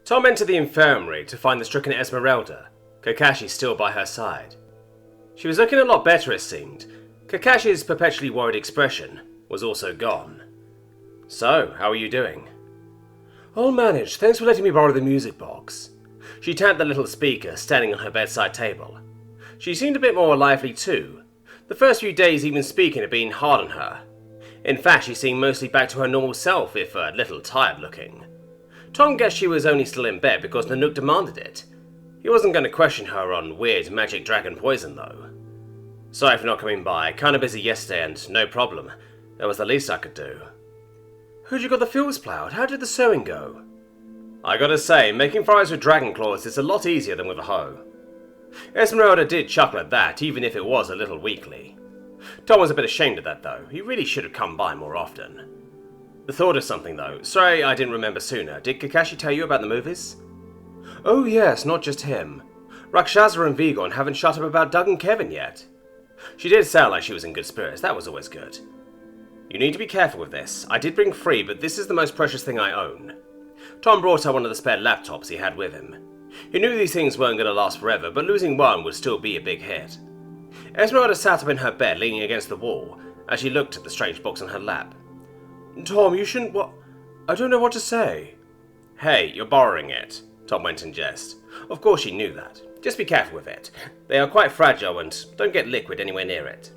Tom entered the infirmary to find the stricken Esmeralda, Kakashi still by her side. She was looking a lot better, it seemed. Kakashi's perpetually worried expression was also gone. "So, how are you doing?" "All managed, thanks for letting me borrow the music box." She tapped the little speaker standing on her bedside table. She seemed a bit more lively too. The first few days even speaking had been hard on her. In fact, she seemed mostly back to her normal self, if a little tired looking. Tom guessed she was only still in bed because Nanook demanded it. He wasn't going to question her on weird magic dragon poison though. "Sorry for not coming by, kinda busy yesterday and no problem. That was the least I could do." "Heard you got the fields ploughed, how did the sowing go?" "I gotta say, making fires with dragon claws is a lot easier than with a hoe." Esmeralda did chuckle at that, even if it was a little weakly. Tom was a bit ashamed of that though, he really should have come by more often. Thought of something though, sorry I didn't remember sooner, did Kakashi tell you about the movies? "Oh yes, not just him. Rakshasa and Vigon haven't shut up about Doug and Kevin yet." She did sound like she was in good spirits, that was always good. "You need to be careful with this. I did bring 3, but this is the most precious thing I own." Tom brought her one of the spare laptops he had with him. He knew these things weren't going to last forever, but losing one would still be a big hit. Esmeralda sat up in her bed, leaning against the wall, as she looked at the strange box on her lap. "Tom, you shouldn't I don't know what to say." "Hey, you're borrowing it," Tom went in jest. Of course she knew that. Just be careful with it. They are quite fragile and don't get liquid anywhere near it.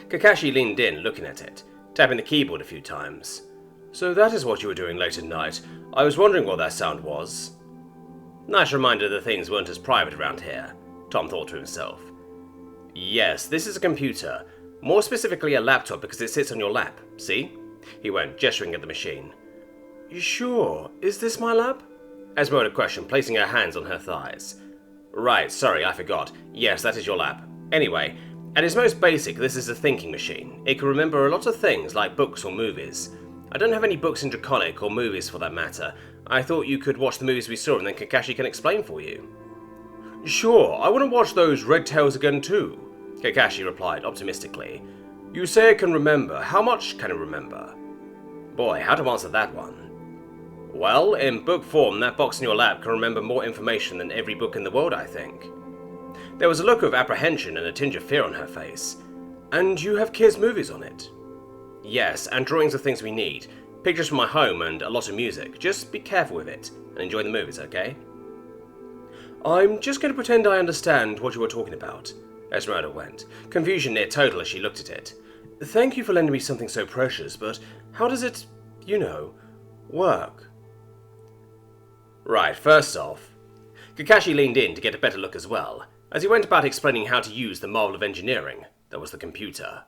Kakashi leaned in, looking at it, tapping the keyboard a few times. "So that is what you were doing late at night. I was wondering what that sound was." Nice reminder that things weren't as private around here, Tom thought to himself. "Yes, this is a computer. More specifically a laptop because it sits on your lap. See?" He went, gesturing at the machine. "You sure? Is this my lap?" Esmeralda questioned, placing her hands on her thighs. "Right, sorry, I forgot. Yes, that is your lap. Anyway, at its most basic, this is a thinking machine. It can remember a lot of things, like books or movies. I don't have any books in Draconic, or movies for that matter. I thought you could watch the movies we saw and then Kakashi can explain for you." "Sure, I want to watch those Red Tails again too," Kakashi replied optimistically. "You say it can remember. How much can it remember?" Boy, how to answer that one. "Well, in book form, that box in your lap can remember more information than every book in the world, I think." There was a look of apprehension and a tinge of fear on her face. "And you have kids' movies on it?" "Yes, and drawings of things we need. Pictures from my home and a lot of music. Just be careful with it and enjoy the movies, okay?" "I'm just going to pretend I understand what you were talking about," Esmeralda went, confusion near total as she looked at it. "Thank you for lending me something so precious, but how does it, work?" Right, first off, Kakashi leaned in to get a better look as well, as he went about explaining how to use the marvel of engineering that was the computer.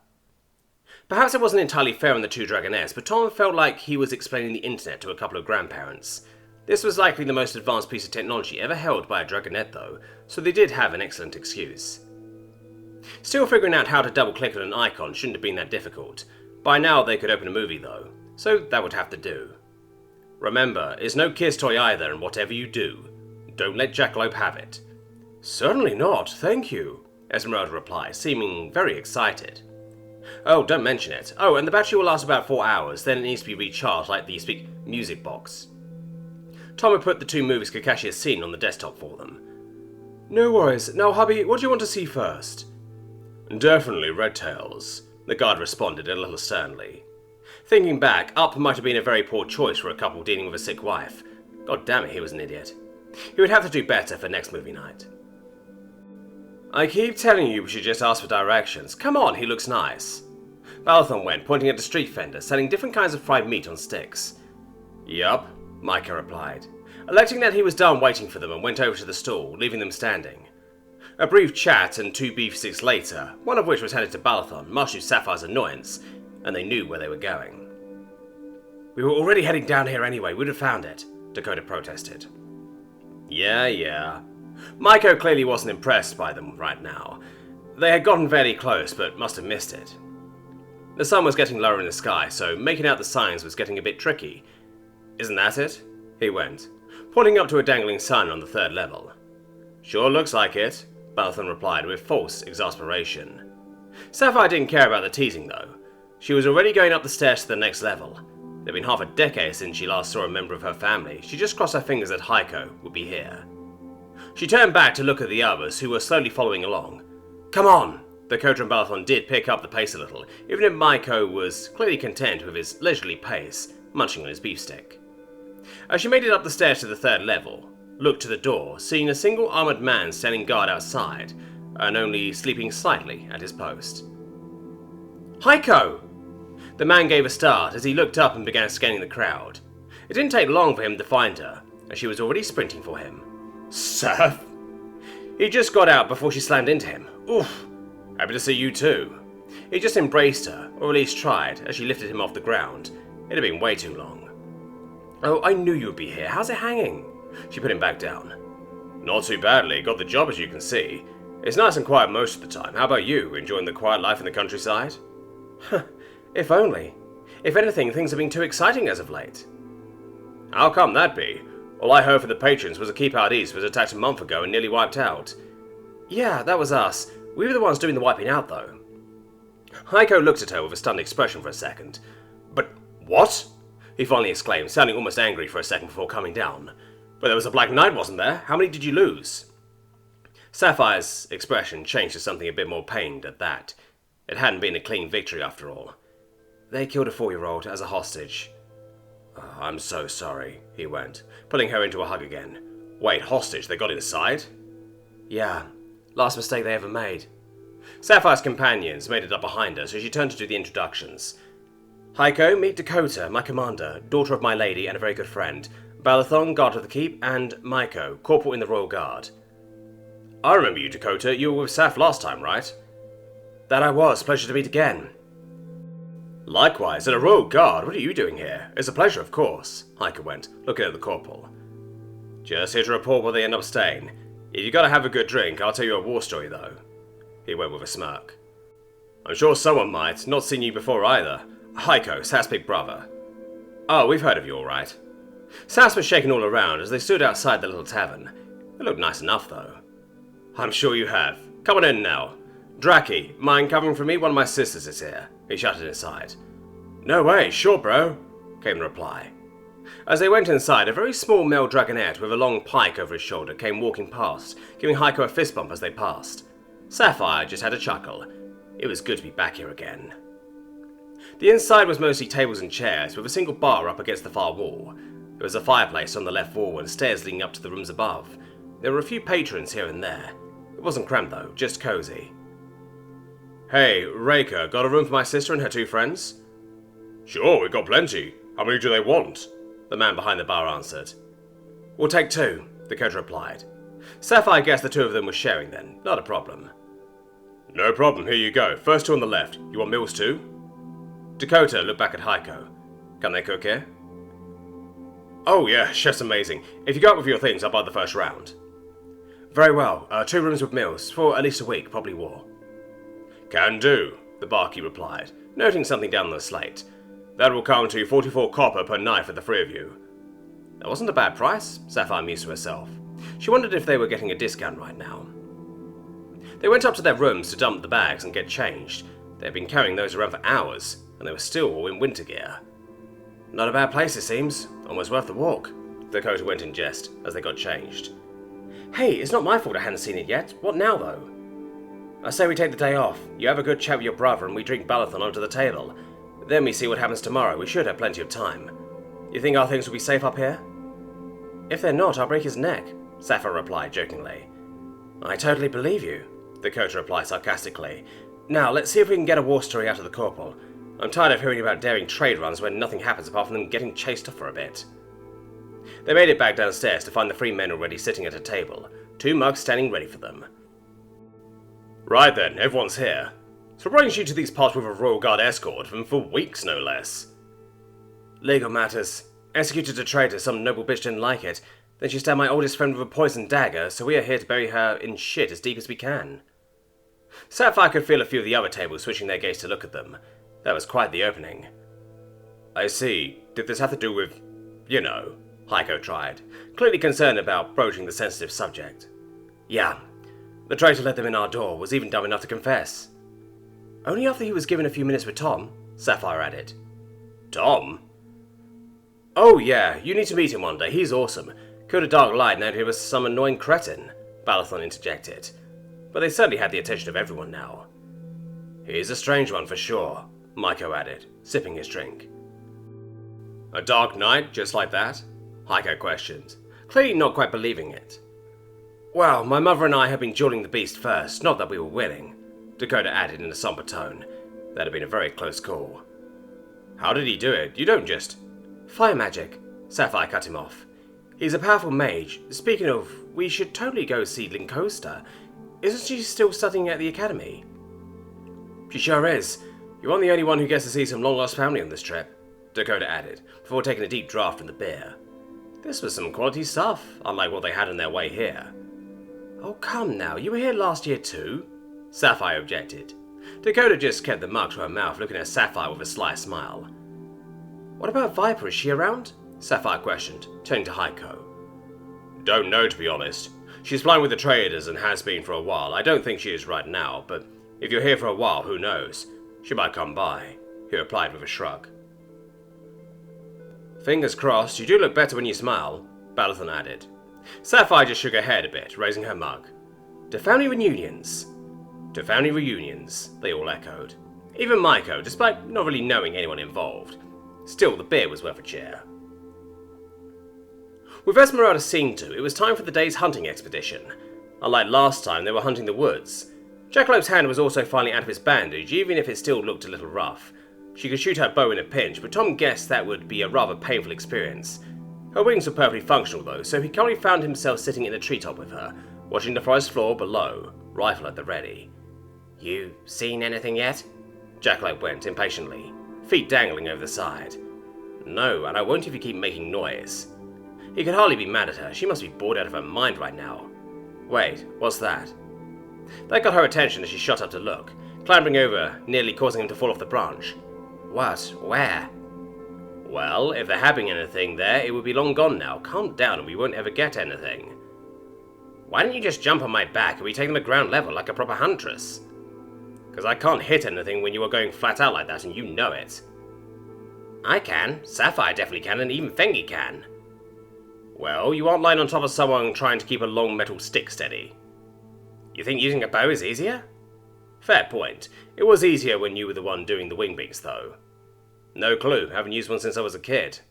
Perhaps it wasn't entirely fair on the two Dragonets, but Tom felt like he was explaining the internet to a couple of grandparents. This was likely the most advanced piece of technology ever held by a Dragonet though, so they did have an excellent excuse. Still figuring out how to double-click on an icon shouldn't have been that difficult. By now they could open a movie though, so that would have to do. Remember, it's no kid's toy either, and whatever you do, don't let Jackalope have it. "Certainly not, thank you," Esmeralda replied, seeming very excited. "Oh, don't mention it. Oh, and the battery will last about 4 hours, then it needs to be recharged like the music box." Tom had put the 2 movies Kakashi has seen on the desktop for them. "No worries. Now, hubby, what do you want to see first?" "Definitely Red Tails," the guard responded a little sternly. Thinking back, Up might have been a very poor choice for a couple dealing with a sick wife. God damn it, he was an idiot. He would have to do better for next movie night. "I keep telling you we should just ask for directions. Come on, he looks nice." Balathon went, pointing at the street vendor, selling different kinds of fried meat on sticks. "Yup," Micah replied, electing that he was done waiting for them and went over to the stall, leaving them standing. A brief chat and 2 beef sticks later, one of which was handed to Balathon, much to Sapphire's annoyance, and they knew where they were going. "We were already heading down here anyway, we'd have found it," Dakota protested. Yeah. Maiko clearly wasn't impressed by them right now. They had gotten very close, but must have missed it. The sun was getting lower in the sky, so making out the signs was getting a bit tricky. "Isn't that it?" he went, pointing up to a dangling sign on the 3rd level. "Sure looks like it," Balathon replied with false exasperation. Sapphire didn't care about the teasing though. She was already going up the stairs to the next level. It had been half a decade since she last saw a member of her family. She just crossed her fingers that Heiko would be here. She turned back to look at the others, who were slowly following along. "Come on!" Dakota and Balathon did pick up the pace a little, even if Maiko was clearly content with his leisurely pace, munching on his beefsteak. As she made it up the stairs to the 3rd level, looked to the door, seeing a single armoured man standing guard outside, and only sleeping slightly at his post. "Heiko!" The man gave a start as he looked up and began scanning the crowd. It didn't take long for him to find her, as she was already sprinting for him. "Seth!" He just got out before she slammed into him. "Oof! Happy to see you too." He just embraced her, or at least tried, as she lifted him off the ground. It had been way too long. "Oh, I knew you would be here. How's it hanging?" She put him back down. "Not too badly. Got the job, as you can see. It's nice and quiet most of the time. How about you? Enjoying the quiet life in the countryside?" If only. If anything, things have been too exciting as of late. "How come that be? All I heard from the patrons was a keep out east was attacked a month ago and nearly wiped out." "Yeah, that was us. We were the ones doing the wiping out, though." Heiko looked at her with a stunned expression for a second. "But what?" he finally exclaimed, sounding almost angry for a second before coming down. "But there was a Black Knight, wasn't there? How many did you lose?" Sapphire's expression changed to something a bit more pained at that. It hadn't been a clean victory after all. "They killed a 4-year-old as a hostage." "Oh, I'm so sorry," he went, pulling her into a hug again. "Wait, hostage? They got inside?" "Yeah. Last mistake they ever made." Sapphire's companions made it up behind her, so she turned to do the introductions. "Heiko, meet Dakota, my commander, daughter of my lady and a very good friend. Balathon, guard of the keep, and Maiko, corporal in the Royal Guard." "I remember you, Dakota. You were with Saf last time, right?" "That I was. Pleasure to meet again." "Likewise, and a Royal Guard. What are you doing here?" "It's a pleasure, of course," Heiko went, looking at the corporal. "Just here to report where they end up staying. If you gotta have a good drink, I'll tell you a war story, though." He went with a smirk. "I'm sure someone might. Not seen you before either. Heiko, Saf's big brother." "Oh, we've heard of you, all right." Saf was shaking all around as they stood outside the little tavern. It looked nice enough, though. "I'm sure you have. Come on in now. Draki, mind covering for me? One of my sisters is here." He shouted inside. "No way, sure bro," came the reply. As they went inside, a very small male dragonette with a long pike over his shoulder came walking past, giving Heiko a fist bump as they passed. Sapphire just had a chuckle. It was good to be back here again. The inside was mostly tables and chairs, with a single bar up against the far wall. There was a fireplace on the left wall and stairs leading up to the rooms above. There were a few patrons here and there. It wasn't cramped though, just cozy. "Hey, Raker, got a room for my sister and her 2 friends?" "Sure, we've got plenty. How many do they want?" the man behind the bar answered. "We'll take 2, Dakota replied. Sapphire guessed the 2 of them were sharing then, not a problem. "No problem, here you go. First 2 on the left. You want meals too?" Dakota looked back at Heiko. "Can they cook here?" "Oh yeah, chef's amazing. If you go up with your things, I'll buy the first round." "Very well. 2 rooms with meals, for at least a week, probably war." "Can do," the barkeep replied, noting something down on the slate. "That will come to 44 copper per night for the 3 of you." That wasn't a bad price, Sapphire mused to herself. She wondered if they were getting a discount right now. They went up to their rooms to dump the bags and get changed. They had been carrying those around for hours, and they were still all in winter gear. "Not a bad place, it seems. Almost worth the walk," Dakota went in jest as they got changed. "Hey, it's not my fault I hadn't seen it yet. What now, though?" "I say we take the day off. You have a good chat with your brother and we drink Balathon onto the table. Then we see what happens tomorrow. We should have plenty of time. You think our things will be safe up here?" "If they're not, I'll break his neck," Sapphire replied jokingly. "I totally believe you," Dakota replied sarcastically. "Now, let's see if we can get a war story out of the corporal. I'm tired of hearing about daring trade runs when nothing happens apart from them getting chased off for a bit." They made it back downstairs to find the 3 men already sitting at a table, 2 mugs standing ready for them. "Right then, everyone's here. So what brings you to these parts with a Royal Guard escort, and for weeks no less?" "Legal matters. Executed a traitor, some noble bitch didn't like it. Then she stabbed my oldest friend with a poisoned dagger, so we are here to bury her in shit as deep as we can." Sapphire could feel a few of the other tables switching their gaze to look at them. That was quite the opening. "I see. Did this have to do with, you know," Heiko tried, clearly concerned about broaching the sensitive subject. "Yeah. The traitor let them in our door, was even dumb enough to confess." "Only after he was given a few minutes with Tom," Sapphire added. "Tom?" Oh yeah, you need to meet him one day, he's awesome. Killed a dark light and he was some annoying cretin, Balathon interjected. But they certainly had the attention of everyone now. He's a strange one for sure, Maiko added, sipping his drink. A dark night, just like that? Heiko questioned, clearly not quite believing it. Well, my mother and I have been dueling the beast first, not that we were willing, Dakota added in a somber tone. That had been a very close call. How did he do it? You don't just... Fire magic, Sapphire cut him off. He's a powerful mage. Speaking of, we should totally go see Lincosta. Isn't she still studying at the academy? She sure is. You aren't the only one who gets to see some long-lost family on this trip, Dakota added, before taking a deep draught from the beer. This was some quality stuff, unlike what they had on their way here. Oh, come now, you were here last year too? Sapphire objected. Dakota just kept the mug to her mouth, looking at Sapphire with a sly smile. What about Viper, is she around? Sapphire questioned, turning to Heiko. Don't know, to be honest. She's flying with the traders and has been for a while. I don't think she is right now, but if you're here for a while, who knows? She might come by, he replied with a shrug. Fingers crossed, you do look better when you smile, Balathon added. Sapphire just shook her head a bit, raising her mug. To family reunions. To family reunions, they all echoed. Even Maiko, despite not really knowing anyone involved. Still, the beer was worth a cheer. With Esmeralda seen to, it was time for the day's hunting expedition. Unlike last time, they were hunting the woods. Jackalop's hand was also finally out of his bandage, even if it still looked a little rough. She could shoot her bow in a pinch, but Tom guessed that would be a rather painful experience. Her wings were perfectly functional though, so he currently found himself sitting in a treetop with her, watching the forest floor below, rifle at the ready. You seen anything yet? Jackalope went impatiently, feet dangling over the side. No, and I won't if you keep making noise. He could hardly be mad at her. She must be bored out of her mind right now. Wait, what's that? That got her attention as she shot up to look, clambering over, nearly causing him to fall off the branch. What? Where? Well, if there had been anything there, it would be long gone now. Calm down and we won't ever get anything. Why don't you just jump on my back and we take them at ground level like a proper huntress? Because I can't hit anything when you are going flat out like that and you know it. I can. Sapphire definitely can, and even Fengi can. Well, you aren't lying on top of someone trying to keep a long metal stick steady. You think using a bow is easier? Fair point. It was easier when you were the one doing the wing beats, though. No clue. Haven't used one since I was a kid.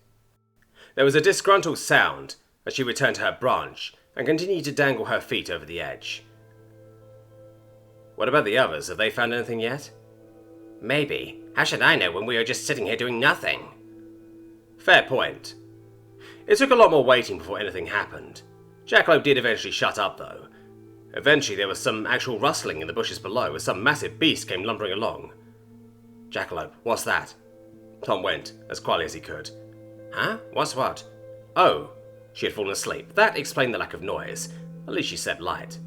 There was a disgruntled sound as she returned to her branch and continued to dangle her feet over the edge. What about the others? Have they found anything yet? Maybe. How should I know when we are just sitting here doing nothing? Fair point. It took a lot more waiting before anything happened. Jackalope did eventually shut up, though. Eventually there was some actual rustling in the bushes below as some massive beast came lumbering along. Jackalope, what's that? Tom went, as quietly as he could. Huh? What's what? Oh, she had fallen asleep. That explained the lack of noise. At least she slept light.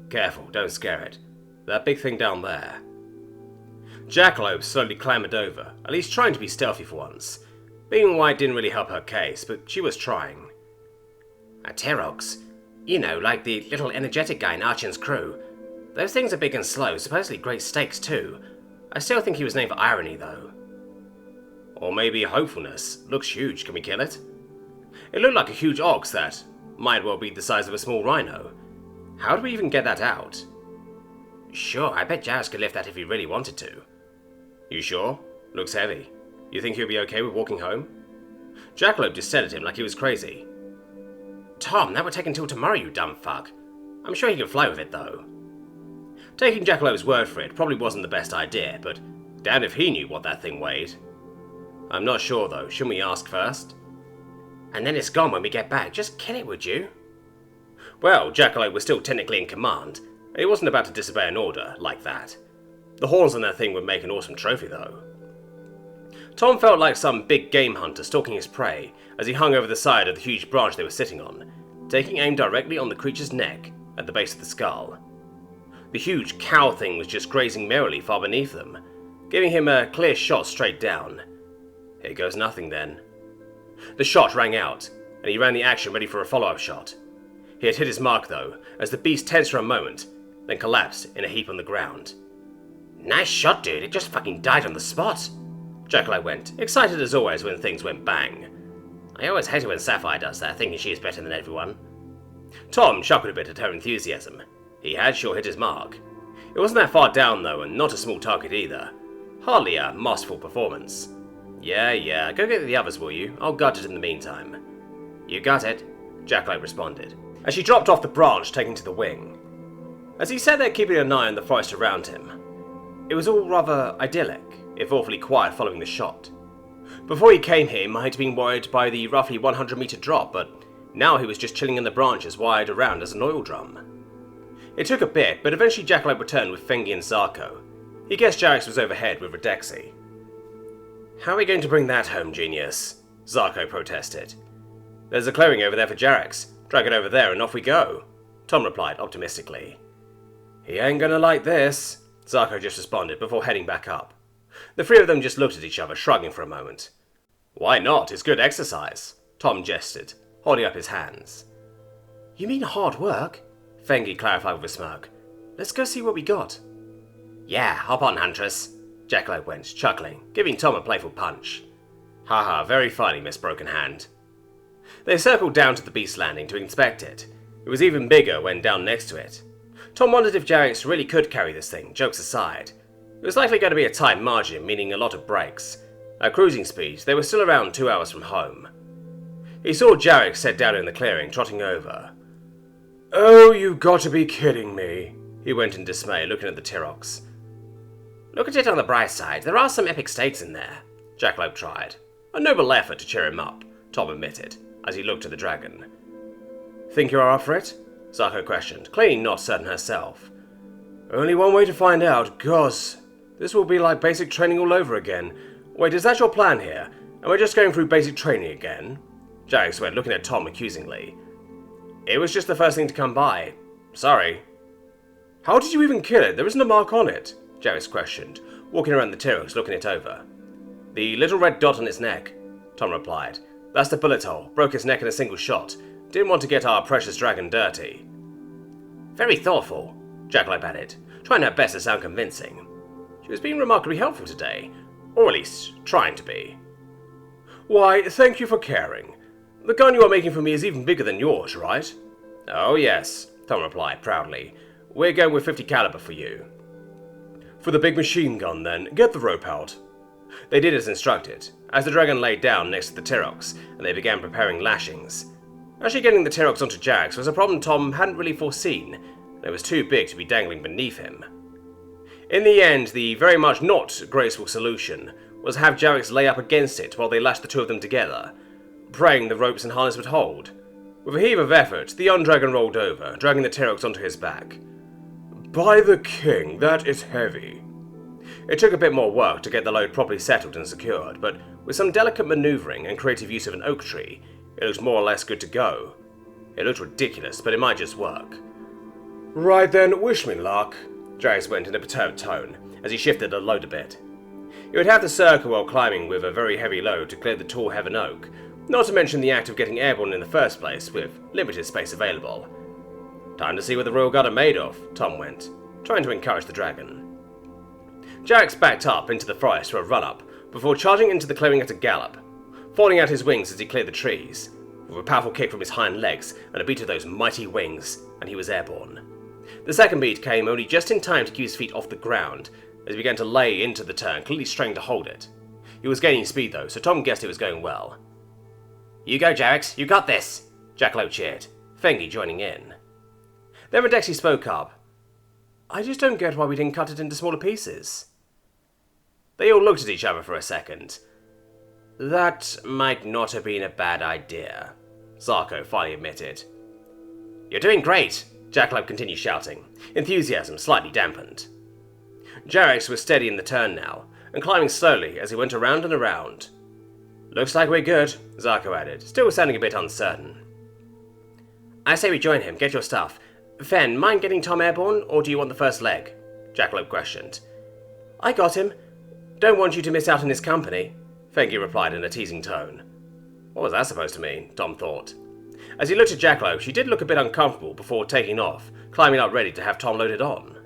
Careful, don't scare it. That big thing down there. Jackalope slowly clambered over, at least trying to be stealthy for once. Being white didn't really help her case, but she was trying. A Terox? You know, like the little energetic guy in Archin's crew. Those things are big and slow, supposedly great stakes too. I still think he was named for irony, though. Or maybe hopefulness. Looks huge, can we kill it? It looked like a huge ox that might well be the size of a small rhino. How do we even get that out? Sure, I bet Jarrus could lift that if he really wanted to. You sure? Looks heavy. You think he'll be okay with walking home? Jackalope just stared at him like he was crazy. Tom, that would take until tomorrow, you dumb fuck. I'm sure he can fly with it, though. Taking Jackalope's word for it probably wasn't the best idea, but damned if he knew what that thing weighed. I'm not sure, though. Shouldn't we ask first? And then it's gone when we get back. Just kill it, would you? Well, Jackalope was still technically in command, and he wasn't about to disobey an order like that. The horns on that thing would make an awesome trophy, though. Tom felt like some big game hunter stalking his prey as he hung over the side of the huge branch they were sitting on, taking aim directly on the creature's neck at the base of the skull. The huge cow thing was just grazing merrily far beneath them, giving him a clear shot straight down. Here goes nothing then. The shot rang out, and he ran the action ready for a follow-up shot. He had hit his mark though, as the beast tensed for a moment, then collapsed in a heap on the ground. Nice shot, dude. It just fucking died on the spot. Jackalope went, excited as always when things went bang. I always hate it when Sapphire does that, thinking she is better than everyone. Tom chuckled a bit at her enthusiasm. He had sure hit his mark. It wasn't that far down though, and not a small target either. Hardly a masterful performance. Yeah, go get the others, will you? I'll gut it in the meantime. You got it, Jackalope responded, as she dropped off the branch taking to the wing. As he sat there keeping an eye on the forest around him, it was all rather idyllic, if awfully quiet following the shot. Before he came here, he might have been worried by the roughly 100-meter drop, but now he was just chilling in the branches wired around as an oil drum. It took a bit, but eventually Jackalope returned with Fengi and Zarko. He guessed Jarex was overhead with Redexi. How are we going to bring that home, genius? Zarko protested. There's a clearing over there for Jarex. Drag it over there and off we go, Tom replied optimistically. He ain't gonna like this, Zarko just responded before heading back up. The three of them just looked at each other, shrugging for a moment. Why not? It's good exercise, Tom gestured, holding up his hands. You mean hard work? Fengi clarified with a smirk. Let's go see what we got. Yeah, hop on, Huntress, Jackalope went, chuckling, giving Tom a playful punch. Haha, very funny, Miss Broken Hand. They circled down to the beast landing to inspect it. It was even bigger when down next to it. Tom wondered if Jarex really could carry this thing, jokes aside. It was likely going to be a tight margin, meaning a lot of breaks. At cruising speed, they were still around 2 hours from home. He saw Jarex set down in the clearing, trotting over. Oh, you got to be kidding me, he went in dismay, looking at the Tyrox. Look at it on the bright side, there are some epic stakes in there, Jackalope tried. A noble effort to cheer him up, Tom admitted, as he looked at the dragon. Think you are up for it? Zarko questioned, clearly not certain herself. Only one way to find out, gosh. This will be like basic training all over again. Wait, is that your plan here? And we're just going through basic training again? Jarex went, looking at Tom accusingly. It was just the first thing to come by. Sorry. How did you even kill it? There isn't a mark on it, Jarex questioned, walking around the Tyrox, looking it over. The little red dot on its neck, Tom replied. That's the bullet hole. Broke its neck in a single shot. Didn't want to get our precious dragon dirty. Very thoughtful, Jackalope added, trying her best to sound convincing. She was being remarkably helpful today, or at least trying to be. Why, thank you for caring. The gun you are making for me is even bigger than yours, right? Oh yes, Tom replied proudly. We're going with 50 caliber for you. For the big machine gun then, get the rope out. They did as instructed, as the dragon laid down next to the Tyrox, and they began preparing lashings. Actually getting the Tyrox onto Jarex was a problem Tom hadn't really foreseen, and it was too big to be dangling beneath him. In the end, the very much not graceful solution was have Jarex lay up against it while they lashed the two of them together, praying the ropes and harness would hold. With a heave of effort, the young dragon rolled over, dragging the Tyrox onto his back. By the king, that is heavy. It took a bit more work to get the load properly settled and secured, but with some delicate maneuvering and creative use of an oak tree, it looked more or less good to go. It looked ridiculous, but it might just work. Right then, wish me luck, Jarex went in a perturbed tone, as he shifted the load a bit. He would have to circle while climbing with a very heavy load to clear the tall heaven oak, not to mention the act of getting airborne in the first place, with limited space available. Time to see what the royal guard are made of, Tom went, trying to encourage the dragon. Jarex backed up into the forest for a run-up, before charging into the clearing at a gallop, folding out his wings as he cleared the trees, with a powerful kick from his hind legs and a beat of those mighty wings, and he was airborne. The second beat came only just in time to keep his feet off the ground, as he began to lay into the turn, clearly straining to hold it. He was gaining speed though, so Tom guessed it was going well. You go, Jarex, you got this, Jackalope cheered, Fengi joining in. Then Redexi spoke up. I just don't get why we didn't cut it into smaller pieces. They all looked at each other for a second. That might not have been a bad idea, Zarko finally admitted. You're doing great, Jackalope continued shouting, enthusiasm slightly dampened. Jarex was steady in the turn now, and climbing slowly as he went around and around. Looks like we're good, Zarko added, still sounding a bit uncertain. I say we join him, get your stuff. Fen, mind getting Tom airborne, or do you want the first leg? Jackalope questioned. I got him. Don't want you to miss out on his company, Fengi replied in a teasing tone. What was that supposed to mean? Tom thought. As he looked at Jackalope, she did look a bit uncomfortable before taking off, climbing up ready to have Tom loaded on.